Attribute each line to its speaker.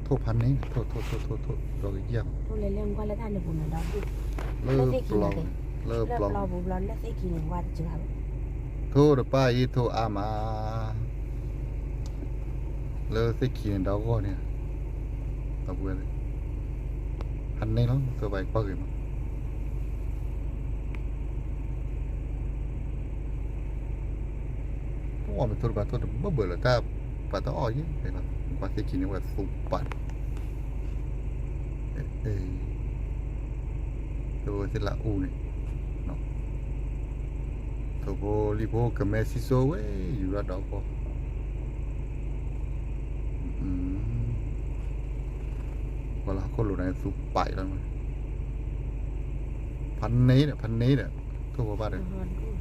Speaker 1: โทษพันนี้โทษเราเยี่ยม
Speaker 2: tôi lấy liên quan đến than được bùn ở đó
Speaker 1: เลิกปลองเลิกปลอง
Speaker 2: lò bùn lón là sẽ kỳหนึ่งวันchưa hả
Speaker 1: โทษป้าอีโทษอามาเลิกสิขีนดาวก็เนี่ยตะเวนพันนี้เนาะตัวใบปักอยู่มั้งว่ามันโทษบาโทษบ่เบื่อเลยแต่ปัตตาอ้อยเห็นไหมว่าสิขีนว่าสุปันตัวสิละอูนี่เนาะตัวโบลิโบกับเมซิโซเว้ยอยู่ระดับก็เวลาคนหลุดในสุไปแล้วมั้ยพันนี้เนี่ยทั่วบ้านเลย
Speaker 2: hòn cũng